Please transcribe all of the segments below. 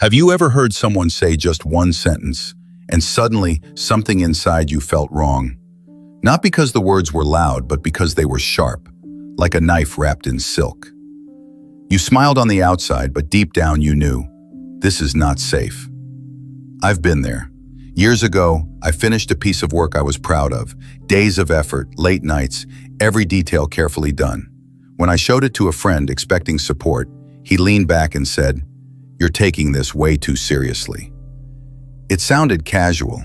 Have you ever heard someone say just one sentence, and suddenly something inside you felt wrong? Not because the words were loud, but because they were sharp, like a knife wrapped in silk. You smiled on the outside, but deep down you knew, this is not safe. I've been there. Years ago, I finished a piece of work I was proud of. Days of effort, late nights, every detail carefully done. When I showed it to a friend expecting support, he leaned back and said, "You're taking this way too seriously." It sounded casual,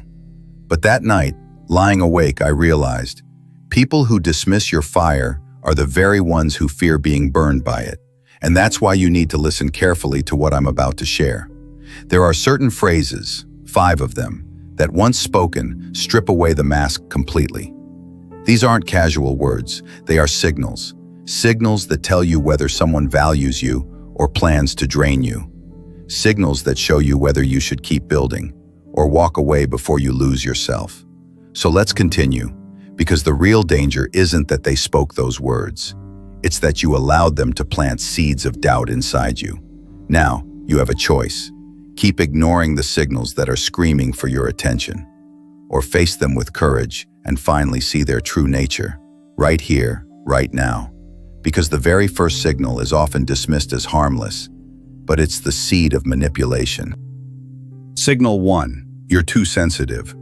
but that night, lying awake, I realized, people who dismiss your fire are the very ones who fear being burned by it. And that's why you need to listen carefully to what I'm about to share. There are certain phrases, 5 of them, that once spoken, strip away the mask completely. These aren't casual words, they are signals. Signals that tell you whether someone values you or plans to drain you. Signals that show you whether you should keep building or walk away before you lose yourself. So let's continue, because the real danger isn't that they spoke those words. It's that you allowed them to plant seeds of doubt inside you. Now, you have a choice. Keep ignoring the signals that are screaming for your attention, or face them with courage and finally see their true nature, right here, right now. Because the very first signal is often dismissed as harmless, but it's the seed of manipulation. Signal 1. You're too sensitive.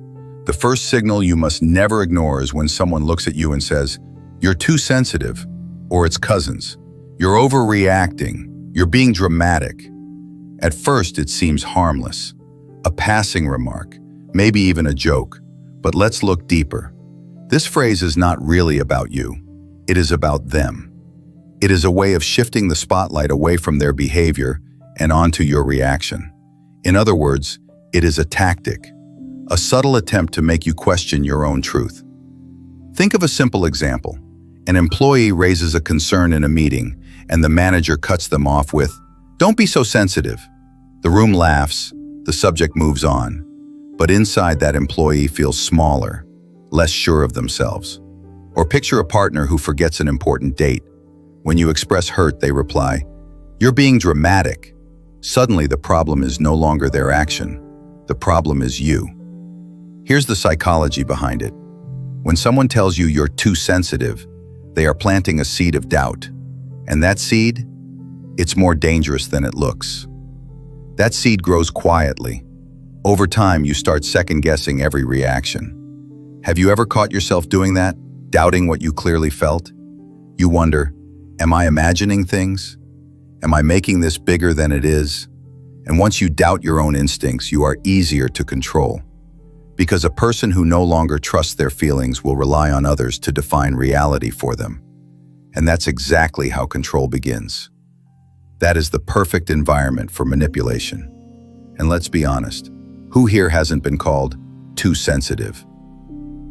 The first signal you must never ignore is when someone looks at you and says, "You're too sensitive," or its cousins. "You're overreacting. You're being dramatic." At first, it seems harmless, a passing remark, maybe even a joke. But let's look deeper. This phrase is not really about you. It is about them. It is a way of shifting the spotlight away from their behavior and onto your reaction. In other words, it is a tactic, a subtle attempt to make you question your own truth. Think of a simple example. An employee raises a concern in a meeting, and the manager cuts them off with, "Don't be so sensitive." The room laughs, the subject moves on, but inside that employee feels smaller, less sure of themselves. Or picture a partner who forgets an important date. When you express hurt, they reply, "You're being dramatic." Suddenly, the problem is no longer their action. The problem is you. Here's the psychology behind it. When someone tells you you're too sensitive, they are planting a seed of doubt. And that seed, it's more dangerous than it looks. That seed grows quietly. Over time, you start second-guessing every reaction. Have you ever caught yourself doing that, doubting what you clearly felt? You wonder, am I imagining things? Am I making this bigger than it is? And once you doubt your own instincts, you are easier to control. Because a person who no longer trusts their feelings will rely on others to define reality for them. And that's exactly how control begins. That is the perfect environment for manipulation. And let's be honest, who here hasn't been called too sensitive?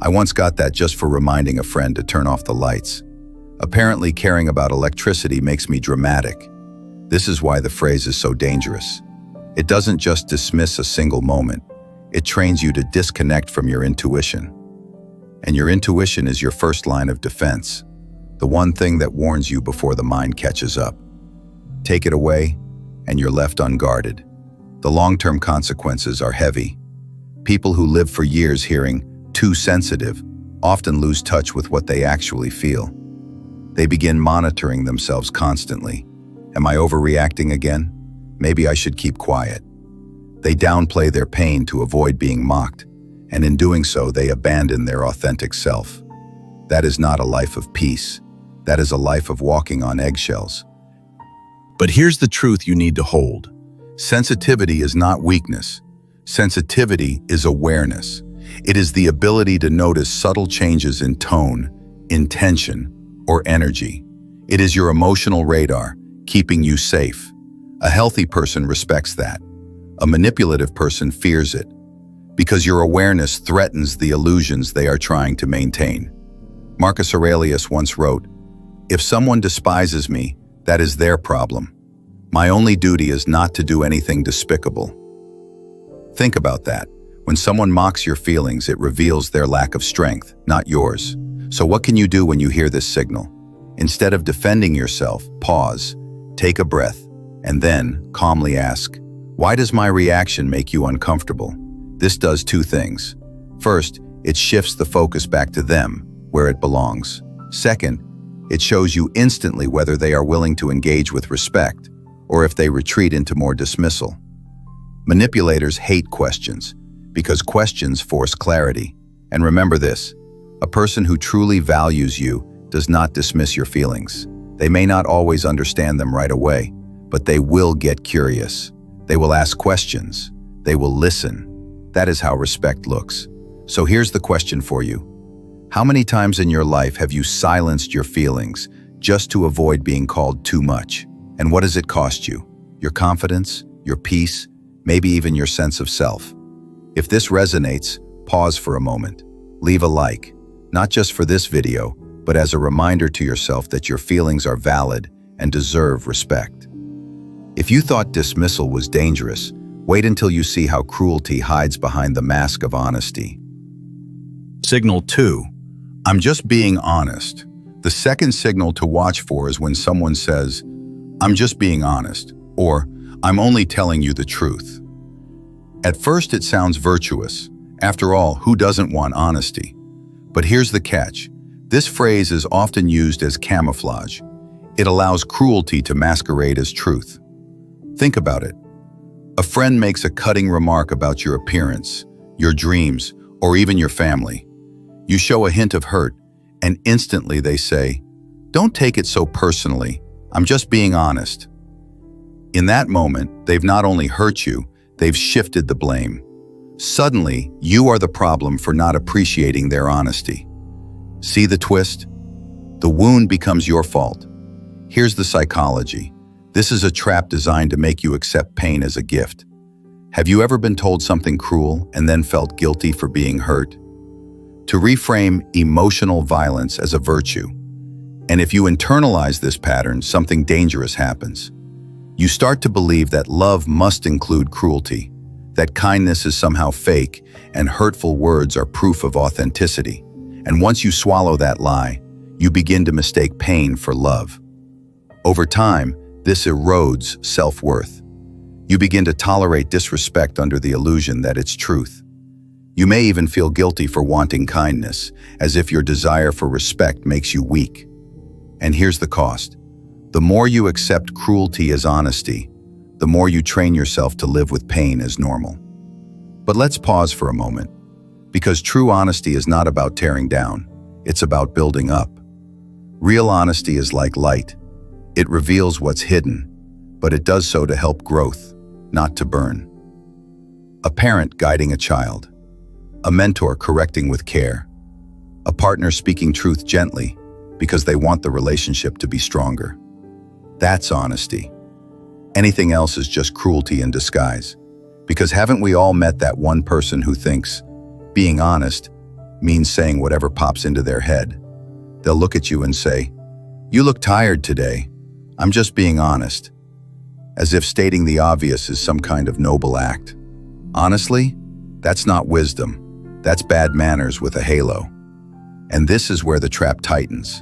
I once got that just for reminding a friend to turn off the lights. Apparently, caring about electricity makes me dramatic. This is why the phrase is so dangerous. It doesn't just dismiss a single moment. It trains you to disconnect from your intuition. And your intuition is your first line of defense, the one thing that warns you before the mind catches up. Take it away, and you're left unguarded. The long-term consequences are heavy. People who live for years hearing "too sensitive" often lose touch with what they actually feel. They begin monitoring themselves constantly. Am I overreacting again? Maybe I should keep quiet. They downplay their pain to avoid being mocked, and in doing so, they abandon their authentic self. That is not a life of peace. That is a life of walking on eggshells. But here's the truth you need to hold. Sensitivity is not weakness. Sensitivity is awareness. It is the ability to notice subtle changes in tone, intention, or energy. It is your emotional radar, keeping you safe. A healthy person respects that. A manipulative person fears it, because your awareness threatens the illusions they are trying to maintain. Marcus Aurelius once wrote, "If someone despises me, that is their problem. My only duty is not to do anything despicable." Think about that. When someone mocks your feelings, it reveals their lack of strength, not yours. So what can you do when you hear this signal? Instead of defending yourself, pause, take a breath, and then calmly ask, Why does my reaction make you uncomfortable? This does two things. First, it shifts the focus back to them, where it belongs. Second, it shows you instantly whether they are willing to engage with respect, or if they retreat into more dismissal. Manipulators hate questions, because questions force clarity. And remember this, a person who truly values you does not dismiss your feelings. They may not always understand them right away, but they will get curious. They will ask questions. They will listen. That is how respect looks. So here's the question for you. How many times in your life have you silenced your feelings just to avoid being called too much? And what does it cost you? Your confidence, your peace, maybe even your sense of self. If this resonates, pause for a moment. Leave a like, not just for this video, but as a reminder to yourself that your feelings are valid and deserve respect. If you thought dismissal was dangerous, wait until you see how cruelty hides behind the mask of honesty. Signal 2. I'm just being honest. The second signal to watch for is when someone says, I'm just being honest, or I'm only telling you the truth. At first it sounds virtuous. After all, who doesn't want honesty? But here's the catch. This phrase is often used as camouflage. It allows cruelty to masquerade as truth. Think about it. A friend makes a cutting remark about your appearance, your dreams, or even your family. You show a hint of hurt, and instantly they say, "Don't take it so personally. I'm just being honest." In that moment, they've not only hurt you, they've shifted the blame. Suddenly, you are the problem for not appreciating their honesty. See the twist? The wound becomes your fault. Here's the psychology. This is a trap designed to make you accept pain as a gift. Have you ever been told something cruel and then felt guilty for being hurt? To reframe emotional violence as a virtue. And if you internalize this pattern, something dangerous happens. You start to believe that love must include cruelty, that kindness is somehow fake, and hurtful words are proof of authenticity. And once you swallow that lie, you begin to mistake pain for love. Over time, this erodes self-worth. You begin to tolerate disrespect under the illusion that it's truth. You may even feel guilty for wanting kindness, as if your desire for respect makes you weak. And here's the cost. The more you accept cruelty as honesty, the more you train yourself to live with pain as normal. But let's pause for a moment, because true honesty is not about tearing down, it's about building up. Real honesty is like light. It reveals what's hidden, but it does so to help growth, not to burn. A parent guiding a child, a mentor correcting with care, a partner speaking truth gently because they want the relationship to be stronger. That's honesty. Anything else is just cruelty in disguise. Because haven't we all met that one person who thinks being honest means saying whatever pops into their head? They'll look at you and say, "You look tired today. I'm just being honest." As if stating the obvious is some kind of noble act. Honestly, that's not wisdom. That's bad manners with a halo. And this is where the trap tightens.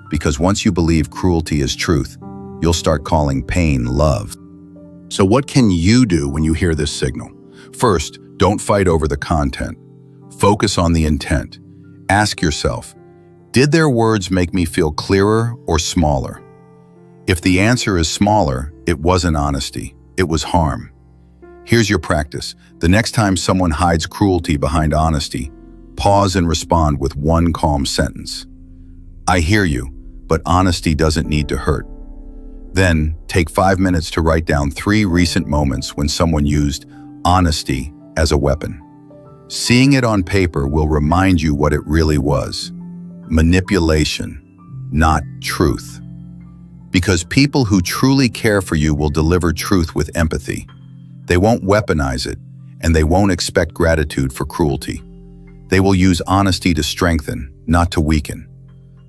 Because once you believe cruelty is truth, you'll start calling pain love. So what can you do when you hear this signal? First, don't fight over the content. Focus on the intent. Ask yourself, did their words make me feel clearer or smaller? If the answer is smaller, it wasn't honesty, it was harm. Here's your practice. The next time someone hides cruelty behind honesty, pause and respond with one calm sentence. I hear you, but honesty doesn't need to hurt. Then, take 5 minutes to write down 3 recent moments when someone used honesty as a weapon. Seeing it on paper will remind you what it really was. Manipulation, not truth. Because people who truly care for you will deliver truth with empathy. They won't weaponize it, and they won't expect gratitude for cruelty. They will use honesty to strengthen, not to weaken.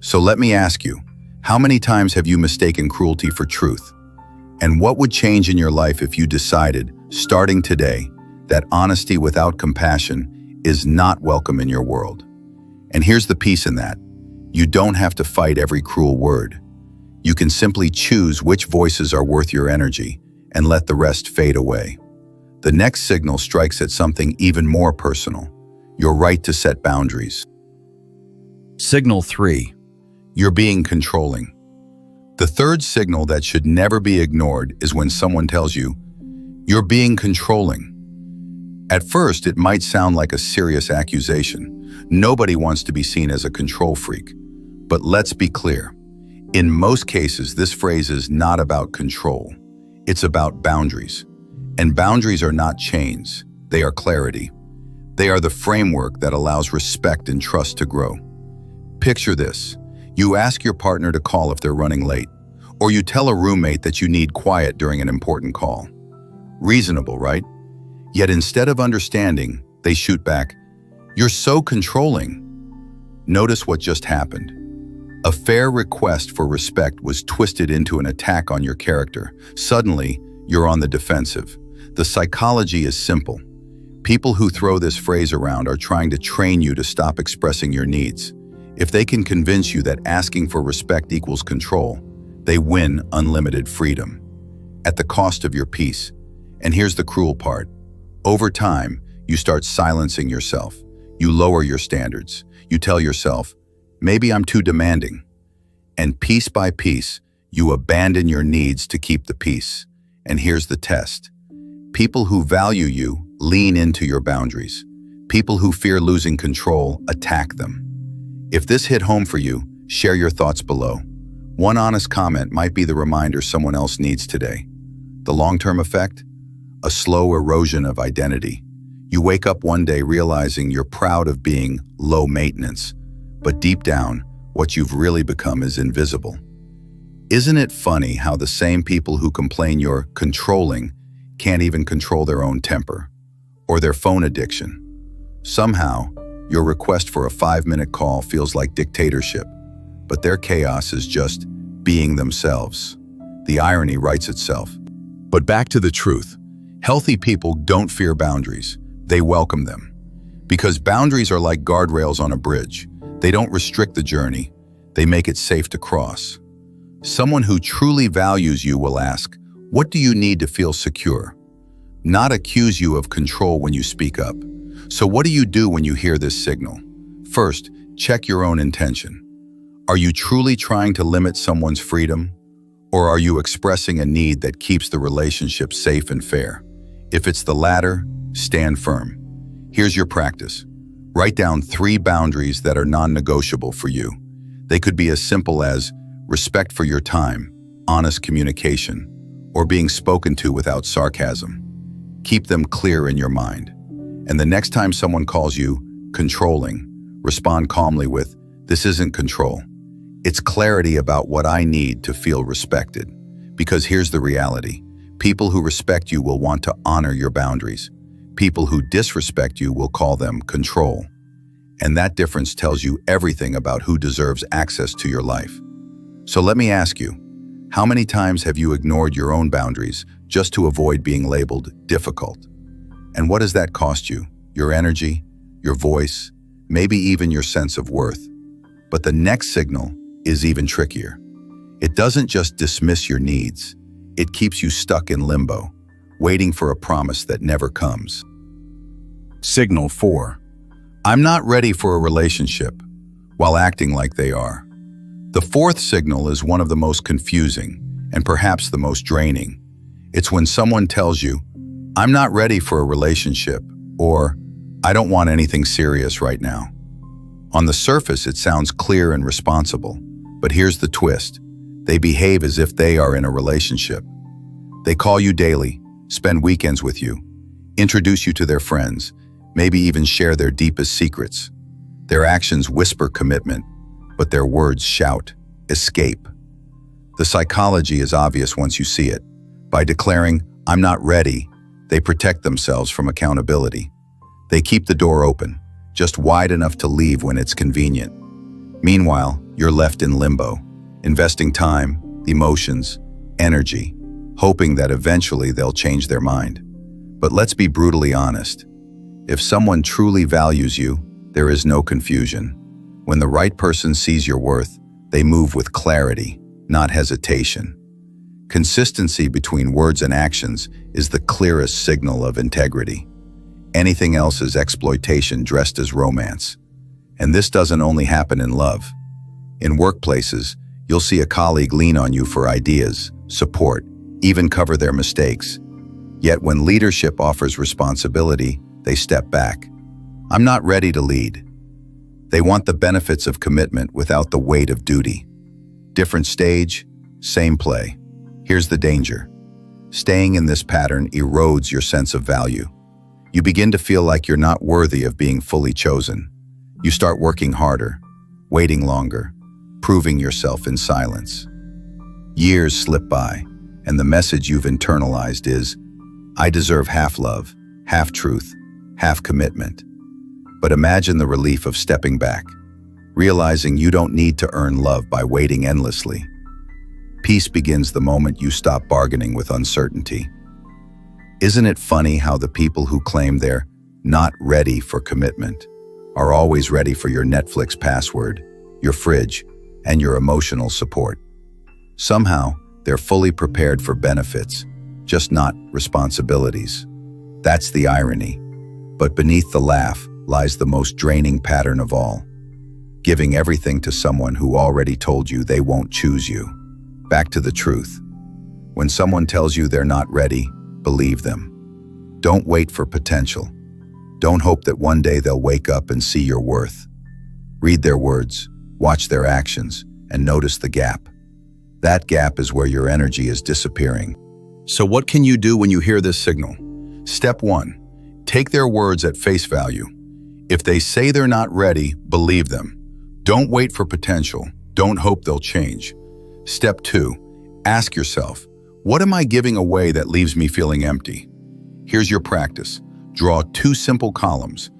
So let me ask you, how many times have you mistaken cruelty for truth? And what would change in your life if you decided, starting today, that honesty without compassion is not welcome in your world? And here's the piece in that. You don't have to fight every cruel word. You can simply choose which voices are worth your energy and let the rest fade away. The next signal strikes at something even more personal: your right to set boundaries. Signal 3. You're being controlling. The third signal that should never be ignored is when someone tells you, "You're being controlling." At first, it might sound like a serious accusation. Nobody wants to be seen as a control freak. But let's be clear. In most cases, this phrase is not about control. It's about boundaries. And boundaries are not chains. They are clarity. They are the framework that allows respect and trust to grow. Picture this. You ask your partner to call if they're running late, or you tell a roommate that you need quiet during an important call. Reasonable, right? Yet instead of understanding, they shoot back, "You're so controlling." Notice what just happened. A fair request for respect was twisted into an attack on your character. Suddenly, you're on the defensive. The psychology is simple. People who throw this phrase around are trying to train you to stop expressing your needs. If they can convince you that asking for respect equals control, they win unlimited freedom at the cost of your peace. And here's the cruel part. Over time, you start silencing yourself. You lower your standards. You tell yourself, "Maybe I'm too demanding." And piece by piece, you abandon your needs to keep the peace. And here's the test. People who value you lean into your boundaries. People who fear losing control attack them. If this hit home for you, share your thoughts below. One honest comment might be the reminder someone else needs today. The long-term effect? A slow erosion of identity. You wake up one day realizing you're proud of being low maintenance, but deep down, what you've really become is invisible. Isn't it funny how the same people who complain you're controlling can't even control their own temper or their phone addiction? Somehow, your request for a 5-minute call feels like dictatorship, but their chaos is just being themselves. The irony writes itself. But back to the truth. Healthy people don't fear boundaries. They welcome them. Because boundaries are like guardrails on a bridge. They don't restrict the journey. They make it safe to cross. Someone who truly values you will ask, "What do you need to feel secure?" Not accuse you of control when you speak up. So what do you do when you hear this signal? First, check your own intention. Are you truly trying to limit someone's freedom? Or are you expressing a need that keeps the relationship safe and fair? If it's the latter, stand firm. Here's your practice. Write down 3 boundaries that are non-negotiable for you. They could be as simple as respect for your time, honest communication, or being spoken to without sarcasm. Keep them clear in your mind. And the next time someone calls you controlling, respond calmly with, "This isn't control. It's clarity about what I need to feel respected." Because here's the reality. People who respect you will want to honor your boundaries. People who disrespect you will call them control. And that difference tells you everything about who deserves access to your life. So let me ask you, how many times have you ignored your own boundaries just to avoid being labeled difficult? And what does that cost you? Your energy, your voice, maybe even your sense of worth. But the next signal is even trickier. It doesn't just dismiss your needs. It keeps you stuck in limbo, waiting for a promise that never comes. Signal 4. I'm not ready for a relationship, while acting like they are. The fourth signal is one of the most confusing and perhaps the most draining. It's when someone tells you, "I'm not ready for a relationship," or "I don't want anything serious right now." On the surface, it sounds clear and responsible, but here's the twist. They behave as if they are in a relationship. They call you daily, spend weekends with you, introduce you to their friends, maybe even share their deepest secrets. Their actions whisper commitment, but their words shout escape. The psychology is obvious once you see it. By declaring, "I'm not ready," they protect themselves from accountability. They keep the door open, just wide enough to leave when it's convenient. Meanwhile, you're left in limbo, investing time, emotions, energy, hoping that eventually they'll change their mind. But let's be brutally honest. If someone truly values you, there is no confusion. When the right person sees your worth, they move with clarity, not hesitation. Consistency between words and actions is the clearest signal of integrity. Anything else is exploitation dressed as romance. And this doesn't only happen in love. In workplaces, you'll see a colleague lean on you for ideas, support, even cover their mistakes. Yet when leadership offers responsibility, they step back. I'm not ready to lead. They want the benefits of commitment without the weight of duty. Different stage, same play. Here's the danger. Staying in this pattern erodes your sense of value. You begin to feel like you're not worthy of being fully chosen. You start working harder, waiting longer, proving yourself in silence. Years slip by, and the message you've internalized is, I deserve half love, half truth, half commitment. But imagine the relief of stepping back, realizing you don't need to earn love by waiting endlessly. Peace begins the moment you stop bargaining with uncertainty. Isn't it funny how the people who claim they're not ready for commitment are always ready for your Netflix password, your fridge, and your emotional support? Somehow, they're fully prepared for benefits, just not responsibilities. That's the irony. But beneath the laugh lies the most draining pattern of all. Giving everything to someone who already told you they won't choose you. Back to the truth. When someone tells you they're not ready, believe them. Don't wait for potential. Don't hope that one day they'll wake up and see your worth. Read their words, watch their actions, and notice the gap. That gap is where your energy is disappearing. So what can you do when you hear this signal? Step 1. Take their words at face value. If they say they're not ready, believe them. Don't wait for potential. Don't hope they'll change. Step 2. Ask yourself, what am I giving away that leaves me feeling empty? Here's your practice. Draw 2 simple columns.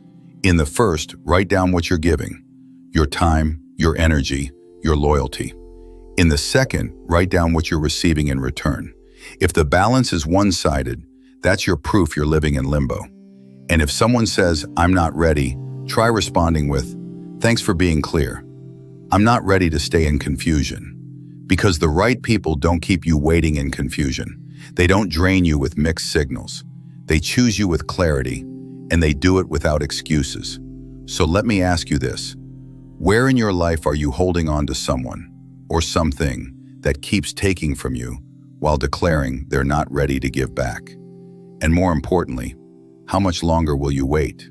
In the first, write down what you're giving. Your time, your energy, your loyalty. In the second, write down what you're receiving in return. If the balance is one-sided, that's your proof you're living in limbo. And if someone says, I'm not ready, try responding with, thanks for being clear. I'm not ready to stay in confusion. Because the right people don't keep you waiting in confusion. They don't drain you with mixed signals. They choose you with clarity, and they do it without excuses. So let me ask you this. Where in your life are you holding on to someone or something that keeps taking from you while declaring they're not ready to give back? And more importantly, how much longer will you wait?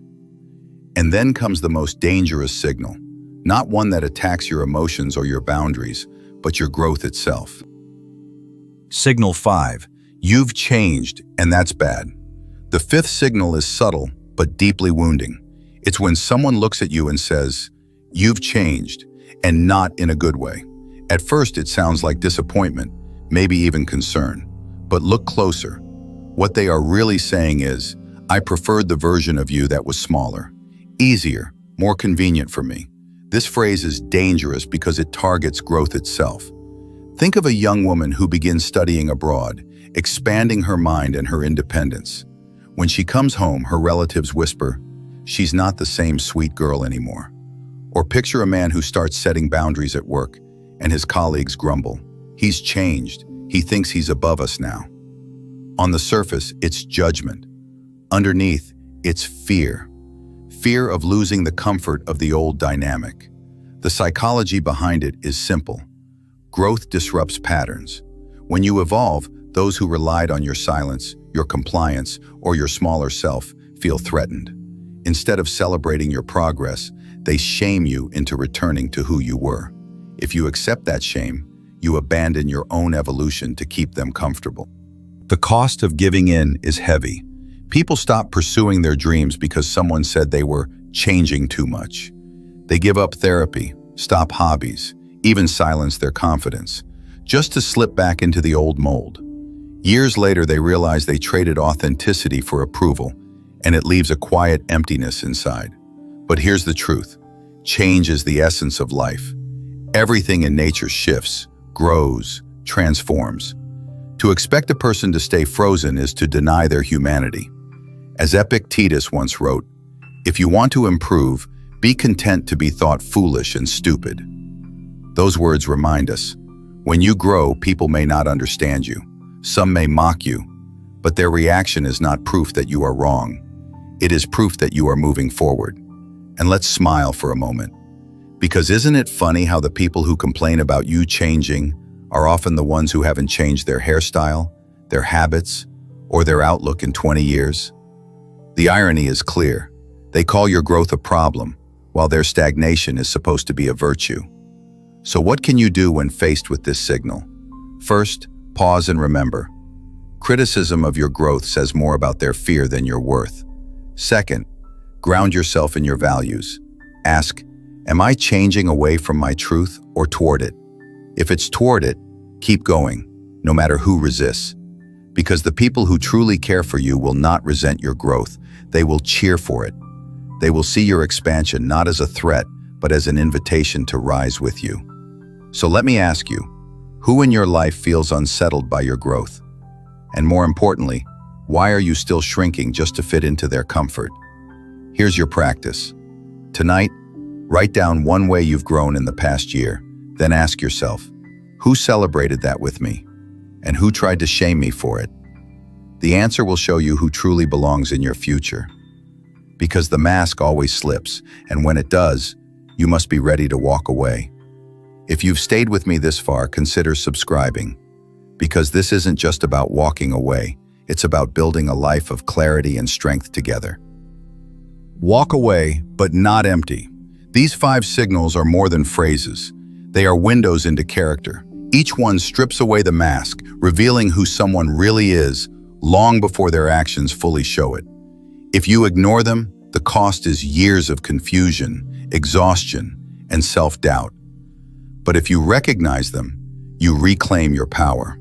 And then comes the most dangerous signal, not one that attacks your emotions or your boundaries, but your growth itself. Signal 5. You've changed, and that's bad. The 5th signal is subtle, but deeply wounding. It's when someone looks at you and says, you've changed, and not in a good way. At first, it sounds like disappointment, maybe even concern. But look closer. What they are really saying is, I preferred the version of you that was smaller, easier, more convenient for me. This phrase is dangerous because it targets growth itself. Think of a young woman who begins studying abroad, expanding her mind and her independence. When she comes home, her relatives whisper, she's not the same sweet girl anymore. Or picture a man who starts setting boundaries at work, and his colleagues grumble. He's changed. He thinks he's above us now. On the surface, it's judgment. Underneath, it's fear. Fear of losing the comfort of the old dynamic. The psychology behind it is simple. Growth disrupts patterns. When you evolve, those who relied on your silence, your compliance, or your smaller self feel threatened. Instead of celebrating your progress, they shame you into returning to who you were. If you accept that shame, you abandon your own evolution to keep them comfortable. The cost of giving in is heavy. People stop pursuing their dreams because someone said they were changing too much. They give up therapy, stop hobbies, even silence their confidence, just to slip back into the old mold. Years later, they realize they traded authenticity for approval, and it leaves a quiet emptiness inside. But here's the truth. Change is the essence of life. Everything in nature shifts, grows, transforms. To expect a person to stay frozen is to deny their humanity. As Epictetus once wrote, if you want to improve, be content to be thought foolish and stupid. Those words remind us, when you grow, people may not understand you, Some may mock you, but their reaction is not proof that you are wrong. It is proof that you are moving forward. And let's smile for a moment. Because isn't it funny how the people who complain about you changing are often the ones who haven't changed their hairstyle, their habits, or their outlook in 20 years? The irony is clear. They call your growth a problem, while their stagnation is supposed to be a virtue. So what can you do when faced with this signal? First, pause and remember. Criticism of your growth says more about their fear than your worth. Second, ground yourself in your values. Ask, am I changing away from my truth or toward it? If it's toward it, keep going, no matter who resists. Because the people who truly care for you will not resent your growth. They will cheer for it. They will see your expansion not as a threat, but as an invitation to rise with you. So let me ask you, who in your life feels unsettled by your growth? And more importantly, why are you still shrinking just to fit into their comfort? Here's your practice. Tonight, write down one way you've grown in the past year. Then ask yourself, who celebrated that with me? And who tried to shame me for it? The answer will show you who truly belongs in your future. Because the mask always slips, and when it does, you must be ready to walk away. If you've stayed with me this far, consider subscribing. Because this isn't just about walking away, it's about building a life of clarity and strength together. Walk away, but not empty. These 5 signals are more than phrases. They are windows into character. Each one strips away the mask, revealing who someone really is long before their actions fully show it. If you ignore them, the cost is years of confusion, exhaustion, and self-doubt. But if you recognize them, you reclaim your power.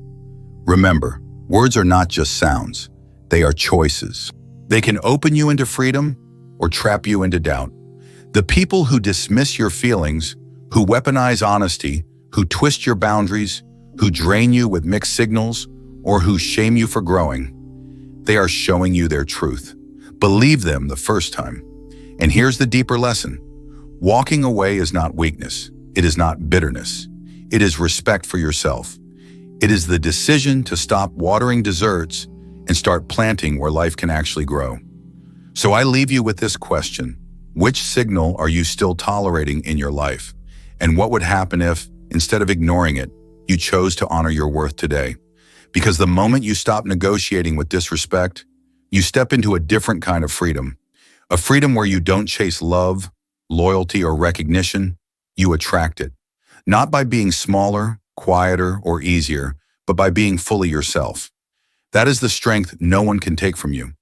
Remember, words are not just sounds, they are choices. They can open you into freedom or trap you into doubt. The people who dismiss your feelings, who weaponize honesty, who twist your boundaries, who drain you with mixed signals, or who shame you for growing, they are showing you their truth. Believe them the first time. And here's the deeper lesson. Walking away is not weakness. It is not bitterness. It is respect for yourself. It is the decision to stop watering deserts and start planting where life can actually grow. So I leave you with this question. Which signal are you still tolerating in your life? And what would happen if, instead of ignoring it, you chose to honor your worth today? Because the moment you stop negotiating with disrespect, you step into a different kind of freedom. A freedom where you don't chase love, loyalty, or recognition, you attract it. Not by being smaller, quieter, or easier, but by being fully yourself. That is the strength no one can take from you.